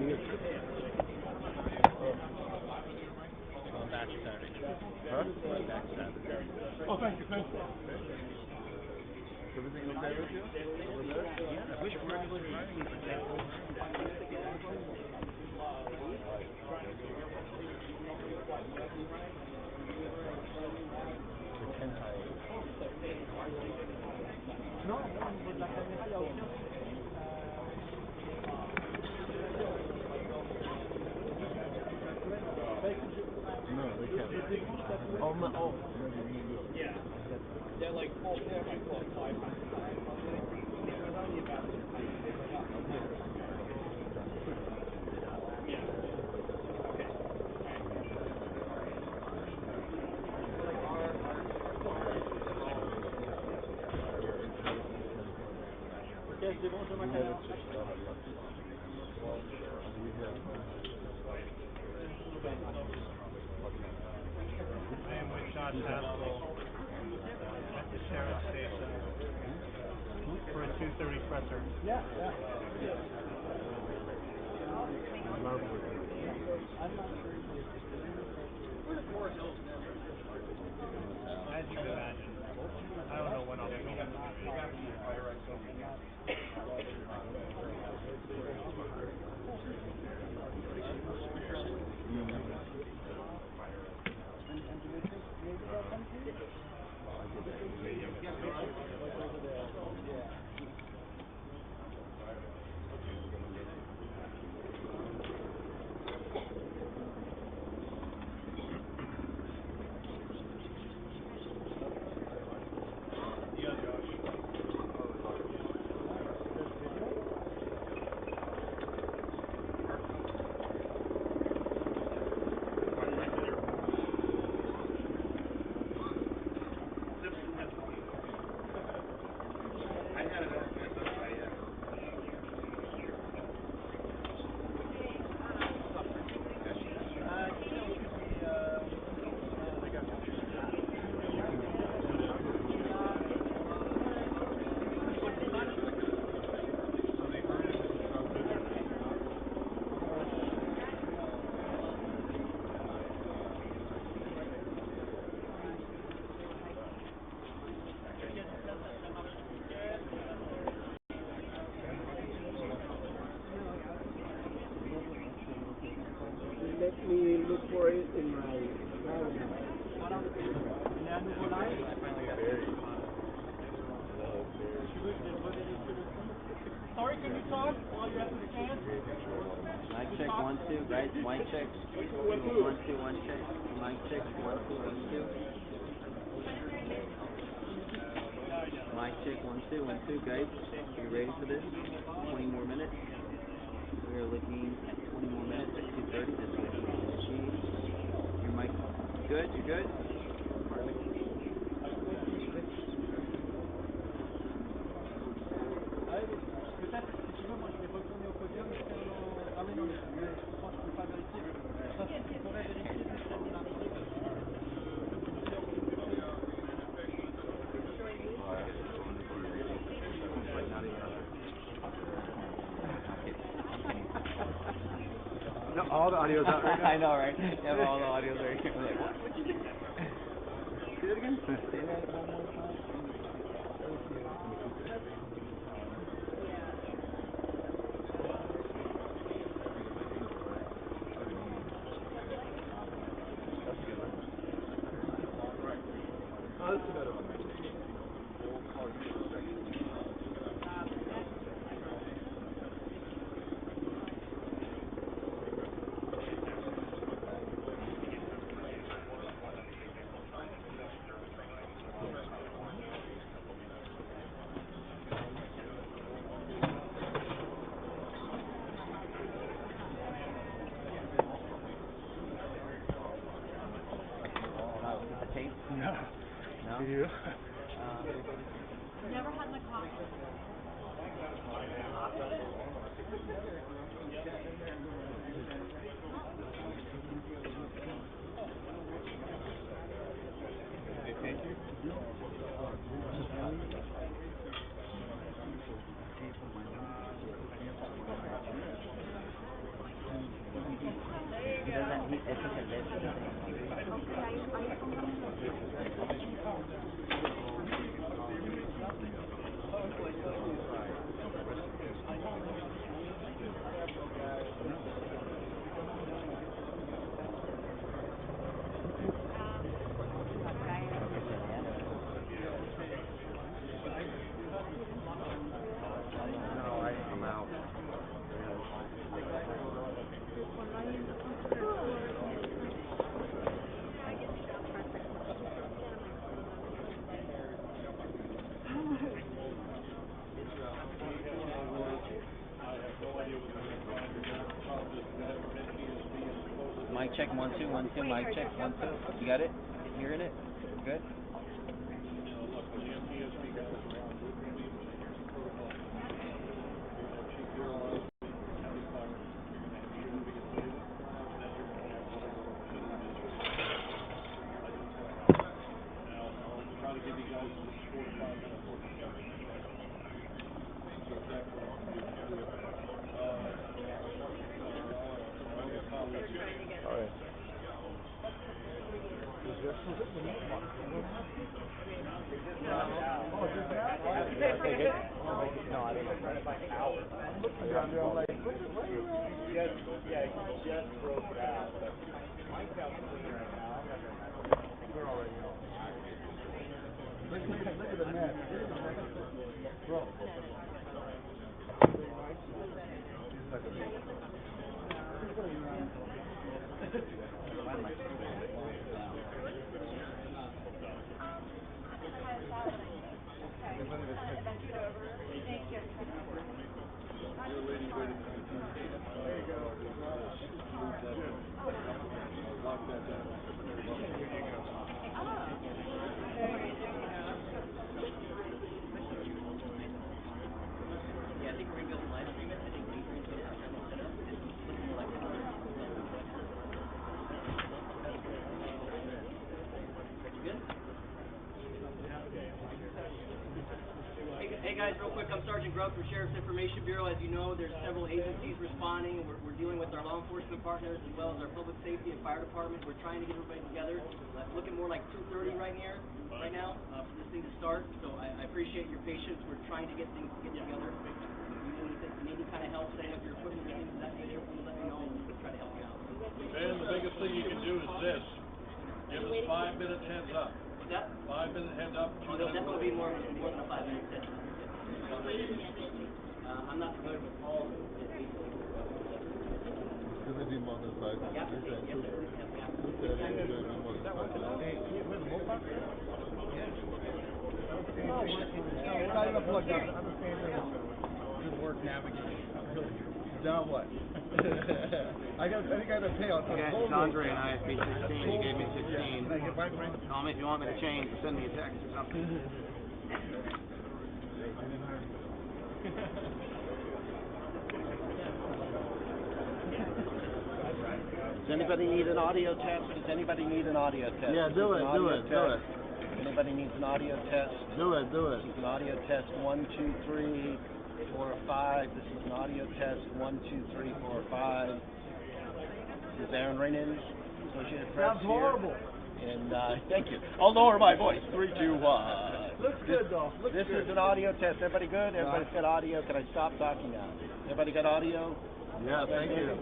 Back Saturday. Huh? Back Saturday. Oh, thank you, thank you. Everything okay with you? Over there? Yeah, I wish Mark was running, but Non, au niveau de la caméra, il n'y a aucun No, they can't. Oh, my, oh. yeah, they're like full. They're like full 500. Yes, they won't do my camera. I am with Josh Haskell at the Sheriff Station for a 2:30 presser. Yeah, yeah. As you can imagine, I don't know when I'll be home. Yeah, Josh. Let me look for it in my browser. Voilà. Il est à nouveau live. Sorry, can you talk while you're at the stand? Mic check 1 2 guys. Mic check 1 2 1 check. Mic check 1 2 1 2. Mic check 1 2 1 2 guys. Are you ready for this? 20 more minutes. We are looking 20 more minutes at 2:30. This will be the machine. Your mic good? You good? Peut-être, si tu veux, moi je vais retourner au podium et faire le... Ah oui, non, mais je pense que je ne peux pas vérifier. Ça, je pourrais vérifier si c'est une arrivée. No, all the audio's out right now. I know, right? You have all the audios right here. Like, what'd you do? Say that again? Say that one more time. Oh, that's a better one. Tape? No. No? Do you? Never had my coffee. Thank you. I'm out. Mic check 1 2 1 2. Mic check 1 2. You got it? Hearing it? Good. Hey guys, real quick, I'm Sergeant Grubb from Sheriff's Information Bureau. As you know, there's several agencies responding. We're dealing with our law enforcement partners as well as our public safety and fire department. We're trying to get everybody together. It's looking more like 2:30 right now for this thing to start. So I appreciate your patience. We're trying to get things together. If you need any kind of help setting up your equipment and things of that nature, please let me know and we'll try to help you out. And the biggest thing you can do is this. Give us 5 minutes heads up. What's that? 5 minute heads up. Oh, there'll definitely be more than 5 minutes. I'm not familiar with all the It's gonna be motorcycle. Yeah. Good work navigating. Now what? I think I got to pay on the Yeah, it's Andre and I ISP 16. You gave me 16. Can I get my friend? Call me if you want me to change. Send me a text or something. Does anybody need an audio test? Does anybody need an audio test? Yeah, do it. Anybody needs an audio test? Do it. This is an audio test 1 2 3 4 5. This is an audio test 1 2 3 4 5. This is Aaron Raymond, Associated Press. Sounds horrible. And thank you. I'll lower my voice. 3 2 1. Looks good though. This is an audio test. Everybody good? Everybody's got audio. Can I stop talking now? Everybody got audio? Yeah, thank you.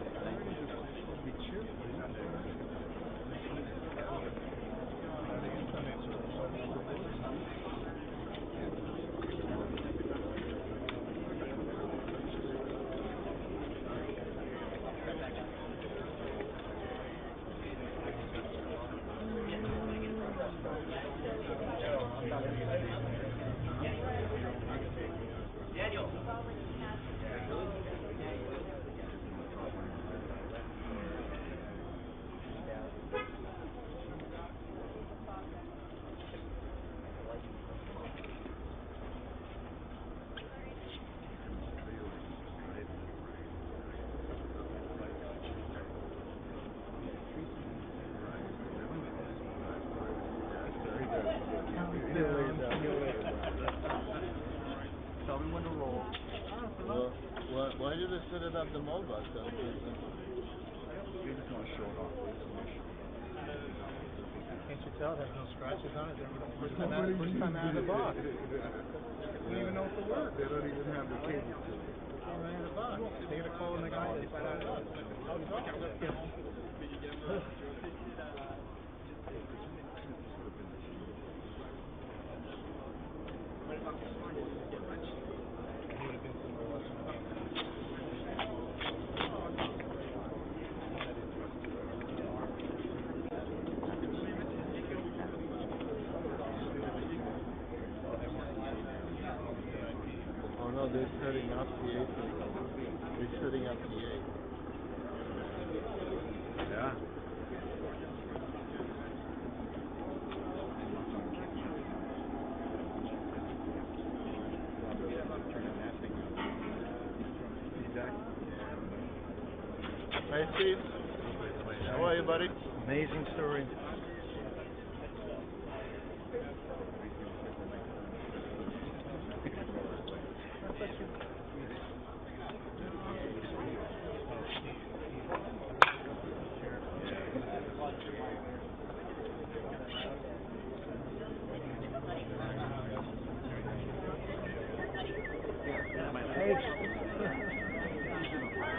Daniel. Tell me when to roll. Why did they set it up the mobile? They just want to show it off. Can't you tell there's no scratches on it? They were the first time out of the box. They don't even know what the word. They don't even have the cable to it. Right in the box. They gotta call in the guy that set it up. Oh no, they're setting up the A for they're setting up the A. Yeah. Hey Steve. How are you, buddy? Amazing story.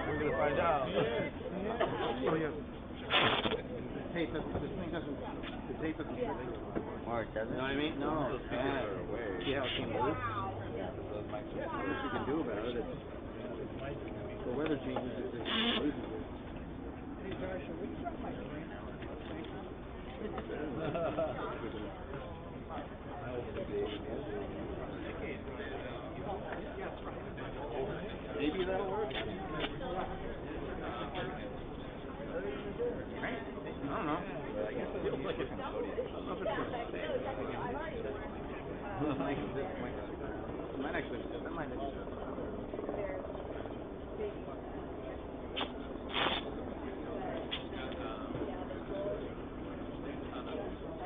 We're gonna find out. Oh yeah. The tape doesn't Mark, doesn't. You know what I mean? No. Yeah. See how it came loose? What you can do about it? The weather changes, it just loses it. Maybe that'll work. Right? I don't know. Feels like it's might actually, that might actually.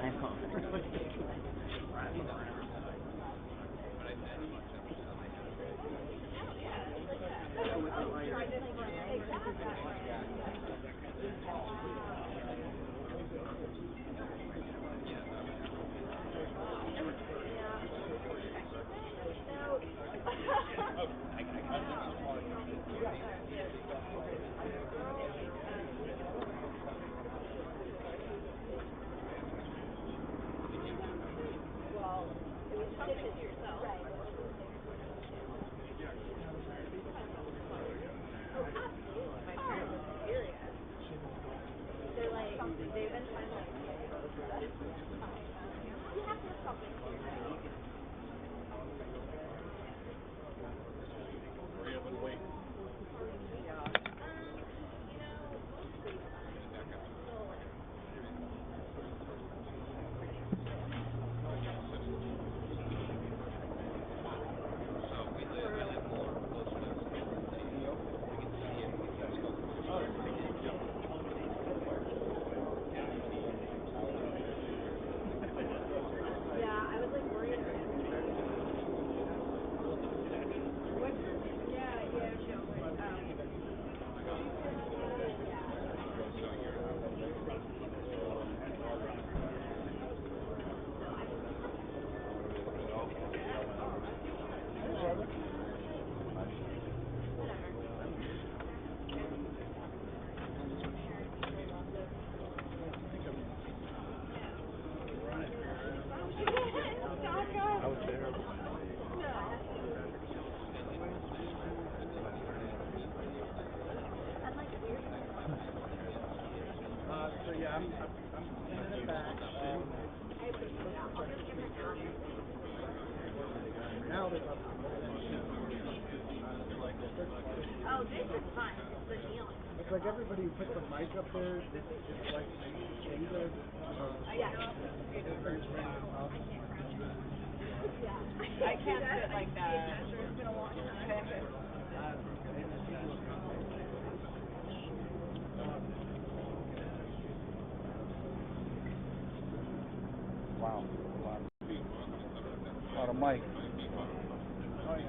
I know. So yeah, I'm in the back. Now they're up. Oh, this is fun. The kneeling. It's like everybody who puts a mic up there, it's like either I can't sit like that. It's been a long time. Wow. A lot of mic. Oh yeah.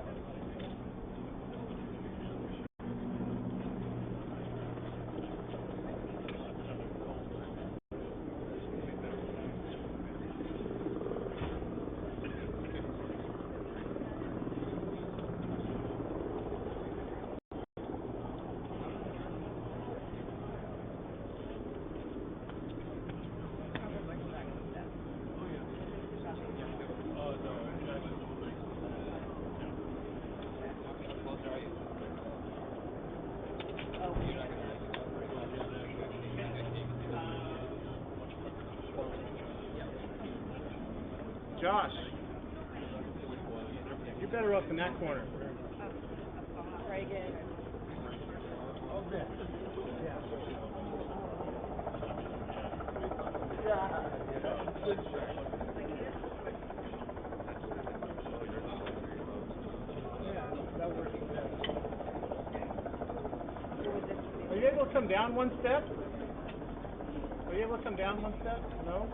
Josh. You're better off in that corner. Reagan. Are you able to come down one step? Are you able to come down one step? No?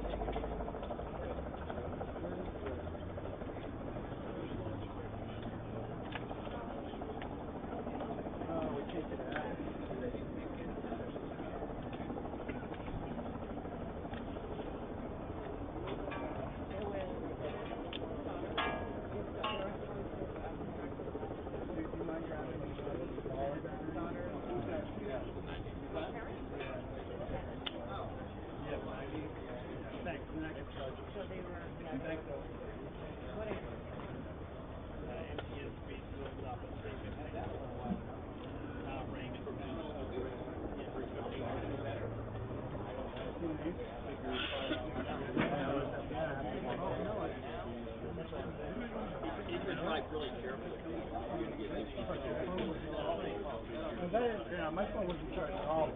Yeah, my phone wasn't charged at all.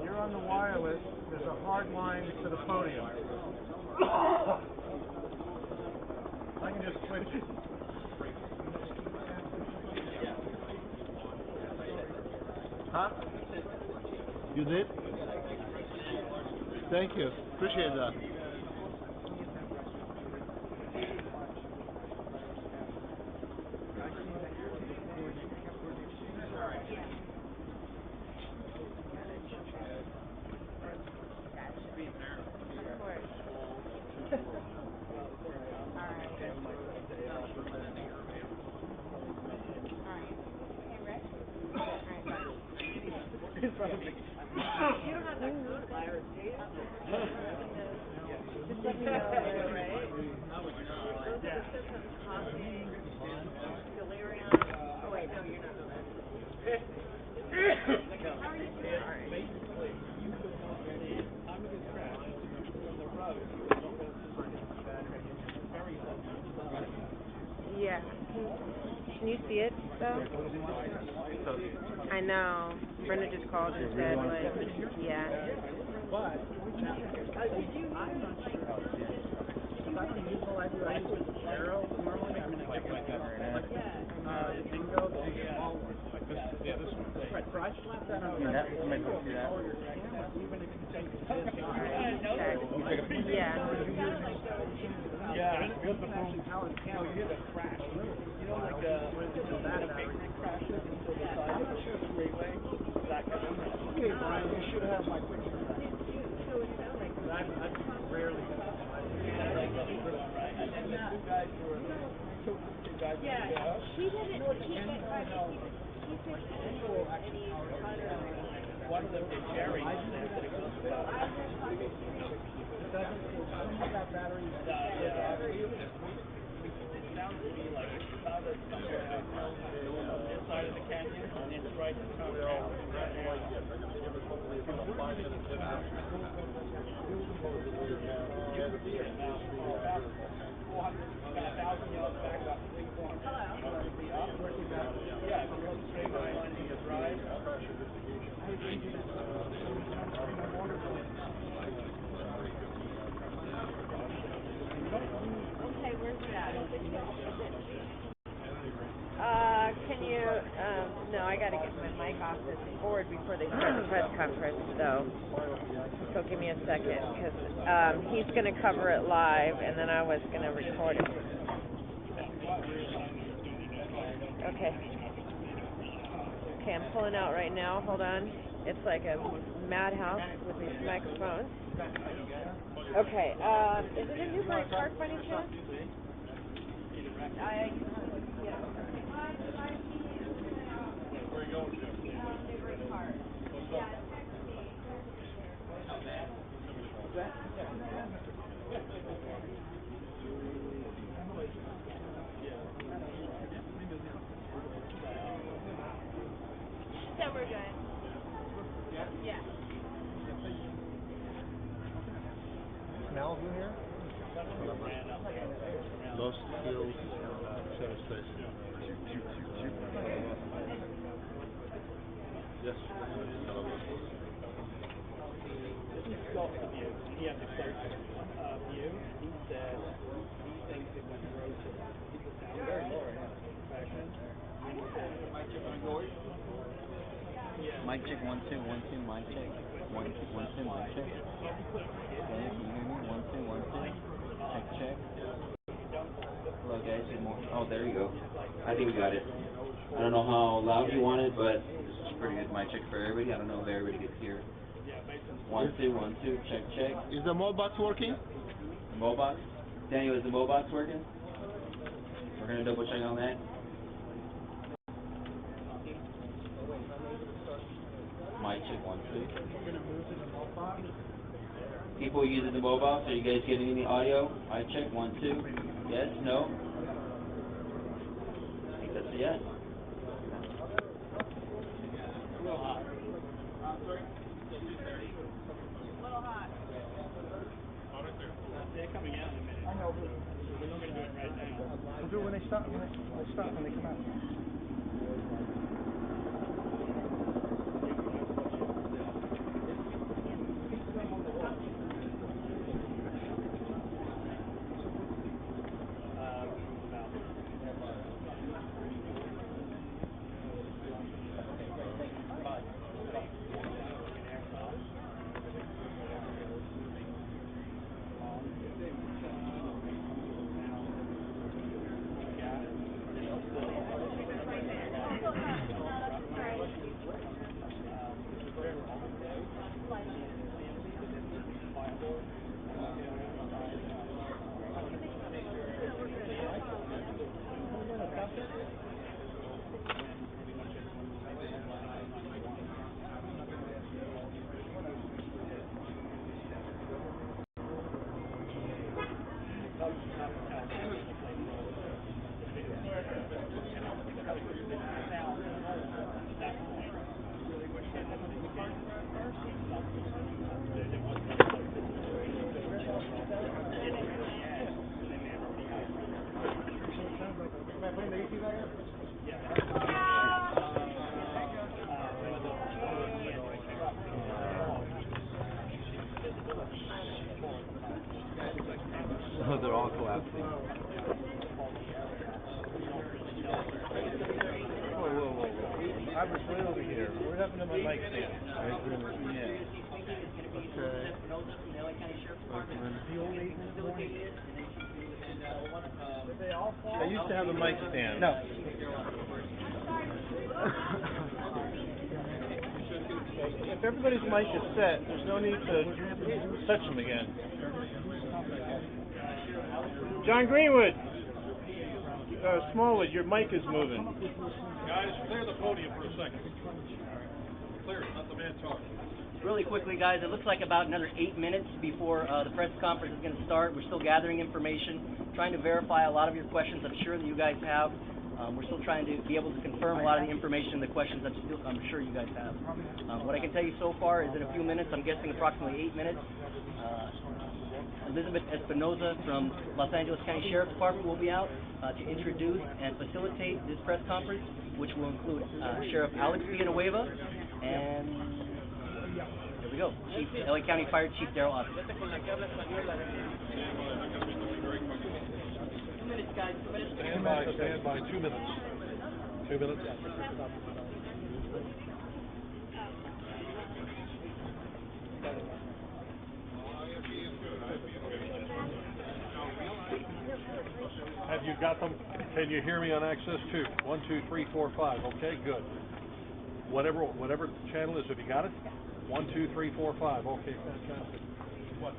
You're on the wireless. There's a hard line to the podium. I can just switch it. Huh? You did? Thank you. Appreciate that. Just let me know, right? Those are the symptoms: coughing, delirium. Oh wait, no, you're not. How are you doing? Basically, you could not see under the crash from the road. Very low. Yeah. Can you see it though? I know. Brenda just called and said, like, yeah. But I'm not sure. Because I don't use the library. I use Arrow normally. I mean, like Bingo, the small one. Like this, yeah, this one. Right, so I slap that on the camera, even if you take this Yeah. Yeah, because the phone you hear the crash. You know, like a big crashes into the side of the freeway. That kind of. Okay, Brian, you should have my picture. I rarely do that. And then the two guys were two guys. Yeah, he didn't. One of them did Jerry. I don't have that battery. It sounds to me like it started somewhere on this side of the canyon and it's right in front of Okay, where's it at? Can you, no, I gotta get my mic off this board before they start the press conference, so give me a second, because, he's gonna cover it live, and then I was gonna record it. Okay, I'm pulling out right now, hold on. It's like a madhouse with these microphones. Okay, is it a new park by any chance? Where you going, Jim? What's up? So we're good. Yeah. Smells in here? Los Hills Sheriff Station. Yes. Scott from you, he had the close view. He said he thinks it went through to people sound very low perfection. And he said, yeah. Mic check 1 2 1 2. Mic check 1 2 mic check. Okay, can you hear me? 1 2 1 2. Check check. Hello guys, good morning. Oh, there you go. I think we got it. I don't know how loud you want it, but it's pretty good mic check for everybody. I don't know if everybody gets here. 1 2 1 2. Check check. Is the mode box working? The Mobox. Daniel, is the Mobox working? We're gonna double check on that. Mic check 1 2. People using the Mobox, are you guys getting any audio? Mic check 1 2. Yes, no? I think that's a yes. They're coming out in a minute. I know, but we're not going to do it right now. We'll do it when they start, when they come out. Oh, they're all collapsing. I was way over here. What happened to my mic stand? I used to have a mic stand. No. If everybody's mic is set, there's no need to touch them again. John Greenwood, Smallwood, your mic is moving. Guys, clear the podium for a second. Clear it, let the man talk. Really quickly, guys, it looks like about another 8 minutes before the press conference is going to start. We're still gathering information, trying to verify a lot of your questions I'm sure that you guys have. We're still trying to be able to confirm a lot of the information and the questions that I'm sure you guys have. What I can tell you so far is in a few minutes, I'm guessing approximately 8 minutes, Elizabeth Espinoza from Los Angeles County Sheriff's Department will be out to introduce and facilitate this press conference, which will include Sheriff Alex Villanueva and there we go, Chief LA County Fire Chief Daryl Austin. 2 minutes, guys. 2 minutes. Stand by, 2 minutes. 2 minutes. Have you got them? Can you hear me on access 2? 1, 2, 3, 4, 5. Okay, good. Whatever channel is, have you got it? 1, 2, 3, 4, 5. Okay, fantastic. What?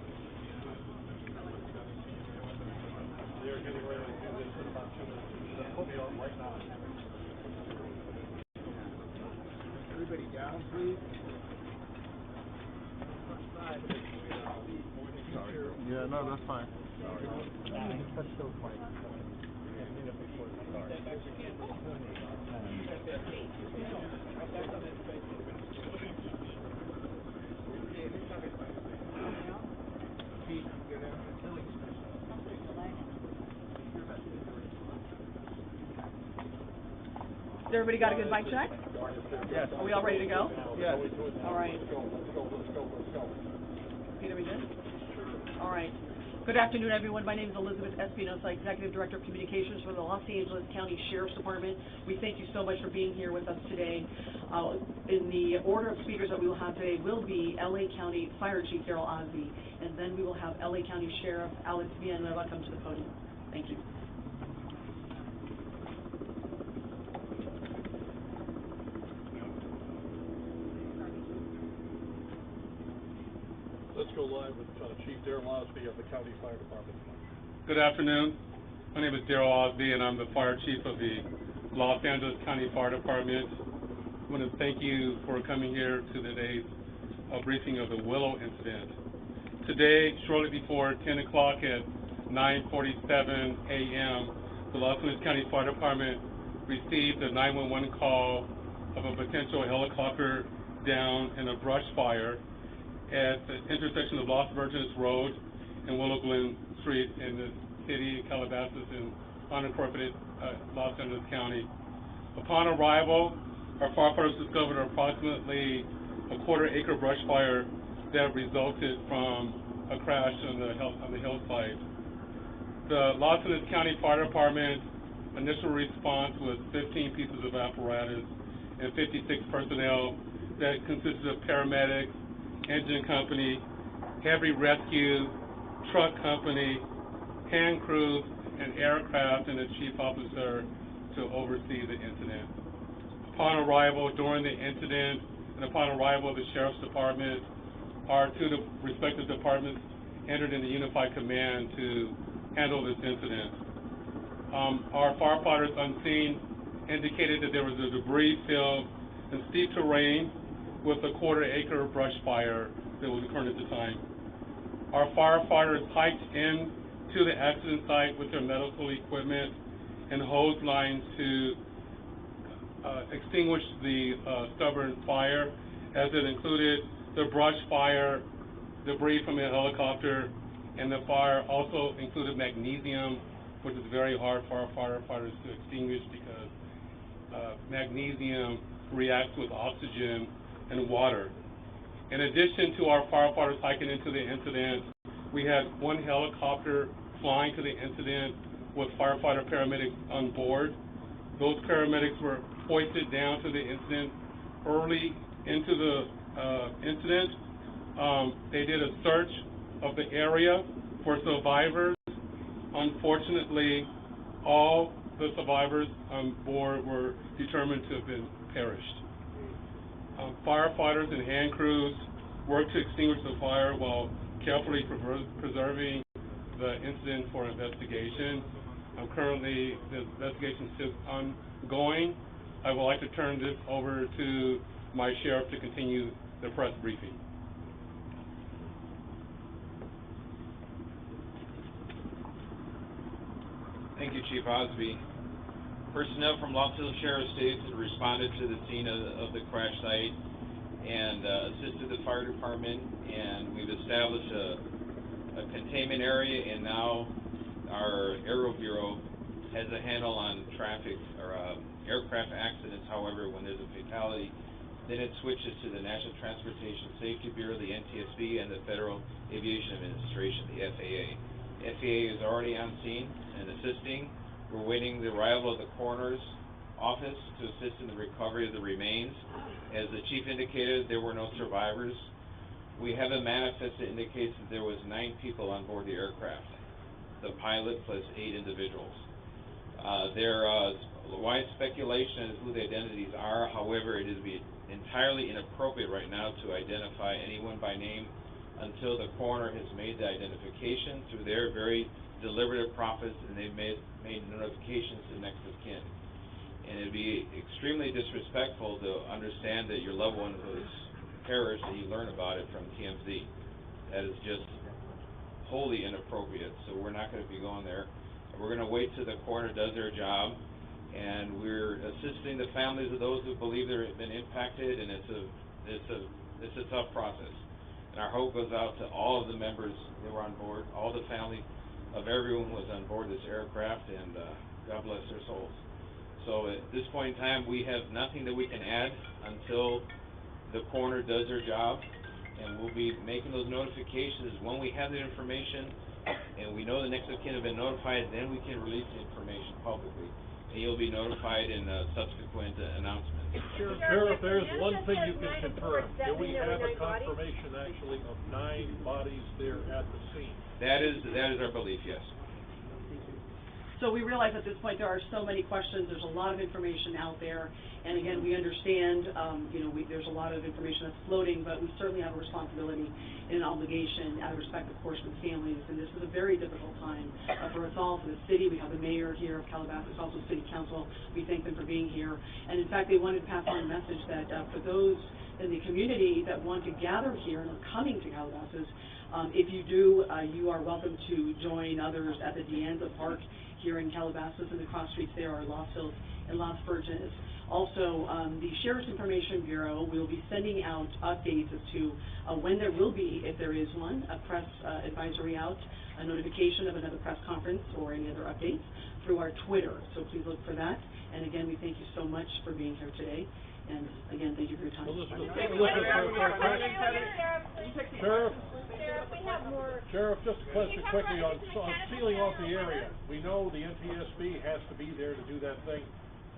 They're getting ready to do this in about 2 minutes. They'll put me on right now. everybody down, please. Yeah, no, that's fine. Everybody got a good mic check? Yes. Are we all ready to go? Yes. All right. Pete, are we good? All right. Good afternoon, everyone. My name is Elizabeth Espinosa, Executive Director of Communications for the Los Angeles County Sheriff's Department. We thank you so much for being here with us today. In the order of speakers that we will have today will be LA County Fire Chief Daryl Osby, and then we will have LA County Sheriff Alex Villanueva come to the podium. Thank you. Let's go live with Chief Daryl Osby of the County Fire Department. Good afternoon. My name is Daryl Osby, and I'm the Fire Chief of the Los Angeles County Fire Department. I want to thank you for coming here to today's briefing of the Willow incident. Today, shortly before 10 o'clock at 9:47 a.m., the Los Angeles County Fire Department received a 911 call of a potential helicopter down in a brush fire at the intersection of Los Virgenes Road and Willow Glen Street in the city of Calabasas in unincorporated Los Angeles County. Upon arrival, our firefighters discovered approximately a quarter-acre brush fire that resulted from a crash on the hillside. The Los Angeles County Fire Department initial response was 15 pieces of apparatus and 56 personnel that consisted of paramedics, engine company, heavy rescue, truck company, hand crews, and aircraft, and a chief officer to oversee the incident. Upon arrival during the incident and upon arrival of the Sheriff's Department, our two respective departments entered into unified command to handle this incident. Our firefighters on scene indicated that there was a debris filled and steep terrain with a quarter-acre brush fire that was occurring at the time. Our firefighters hiked in to the accident site with their medical equipment and hose lines to extinguish the stubborn fire, as it included the brush fire, debris from a helicopter, and the fire also included magnesium, which is very hard for our firefighters to extinguish because magnesium reacts with oxygen and water. In addition to our firefighters hiking into the incident, we had one helicopter flying to the incident with firefighter paramedics on board. Those paramedics were hoisted down to the incident early into the incident. They did a search of the area for survivors. Unfortunately, all the survivors on board were determined to have been perished. Firefighters and hand crews worked to extinguish the fire while carefully preserving the incident for investigation. Currently, the investigation is still ongoing. I would like to turn this over to my sheriff to continue the press briefing. Thank you, Chief Osby. Personnel from Los Angeles Sheriff's Station responded to the scene of the crash site and assisted the fire department, and we've established a containment area, and now our Aero Bureau has a handle on traffic or aircraft accidents. However, when there's a fatality, then it switches to the National Transportation Safety Bureau, the NTSB, and the Federal Aviation Administration, the FAA. FAA is already on scene and assisting. We're waiting the arrival of the coroner's office to assist in the recovery of the remains. As the chief indicated, there were no survivors. We have a manifest that indicates that there was 9 people on board the aircraft, the pilot plus 8 individuals. There is wide speculation as to who the identities are. However, it is entirely inappropriate right now to identify anyone by name until the coroner has made the identification through their very deliberative process, and they've made notifications to next of kin. And it'd be extremely disrespectful to understand that your loved one was perished and you learn about it from TMZ. That is just wholly inappropriate, so we're not going to be going there. We're going to wait till the coroner does their job, and we're assisting the families of those who believe they've been impacted, and it's a tough process. And our hope goes out to all of the members that were on board, all the family of everyone who was on board this aircraft, and God bless their souls. So at this point in time, we have nothing that we can add until the coroner does their job, and we'll be making those notifications when we have the information and we know the next of kin have been notified, then we can release the information publicly. And you'll be notified in subsequent announcements. Sheriff, there's one thing you can confirm. Do we have a confirmation actually of 9 bodies there at the scene? That is our belief, yes. So we realize at this point there are so many questions, there's a lot of information out there, and again, we understand, there's a lot of information that's floating, but we certainly have a responsibility and an obligation out of respect, of course, for the families, and this is a very difficult time for us all, for the city. We have the mayor here of Calabasas, also city council. We thank them for being here, and in fact, they wanted to pass on a message that for those in the community that want to gather here and are coming to Calabasas, if you do, you are welcome to join others at the Deanza Park here in Calabasas, and the cross streets there are Los Hills and Las Virgenes. Also, the Sheriff's Information Bureau will be sending out updates as to when there will be, if there is one, a press advisory out, a notification of another press conference or any other updates through our Twitter. So please look for that. And again, we thank you so much for being here today. And again, thank you for your time. Sheriff, just a question quickly on sealing off the area. We know the NTSB has to be there to do that thing.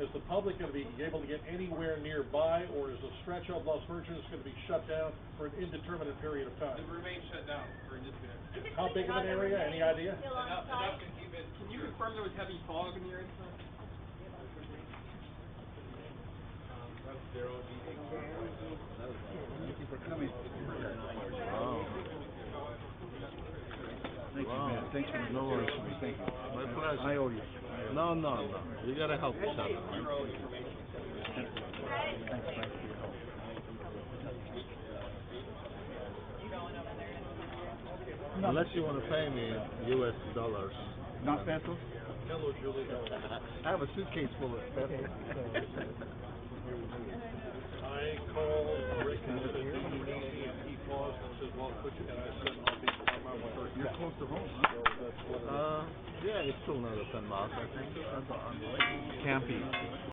Is the public going to be able to get anywhere nearby, or is a stretch of Las Virgenes going to be shut down for an indeterminate period of time? It remains shut down for an indefinite. How big of an area? Any idea? Enough to keep it. Can you confirm there was heavy fog in the area? Thank you for coming. Wow. Thank you, man. Thanks for the notice. Thank you. My pleasure. I owe you. No. You gotta help each other, man. Thanks for your help. Unless you want to pay me US dollars. Not pesos? I have a suitcase full of pesos. I called Rick and said, do you need me? And he paused and said, well, could you? And I said, I'll be on my way. You're close to home, huh? So that's what it is. Yeah, it's still another 10 miles, I think. Campy.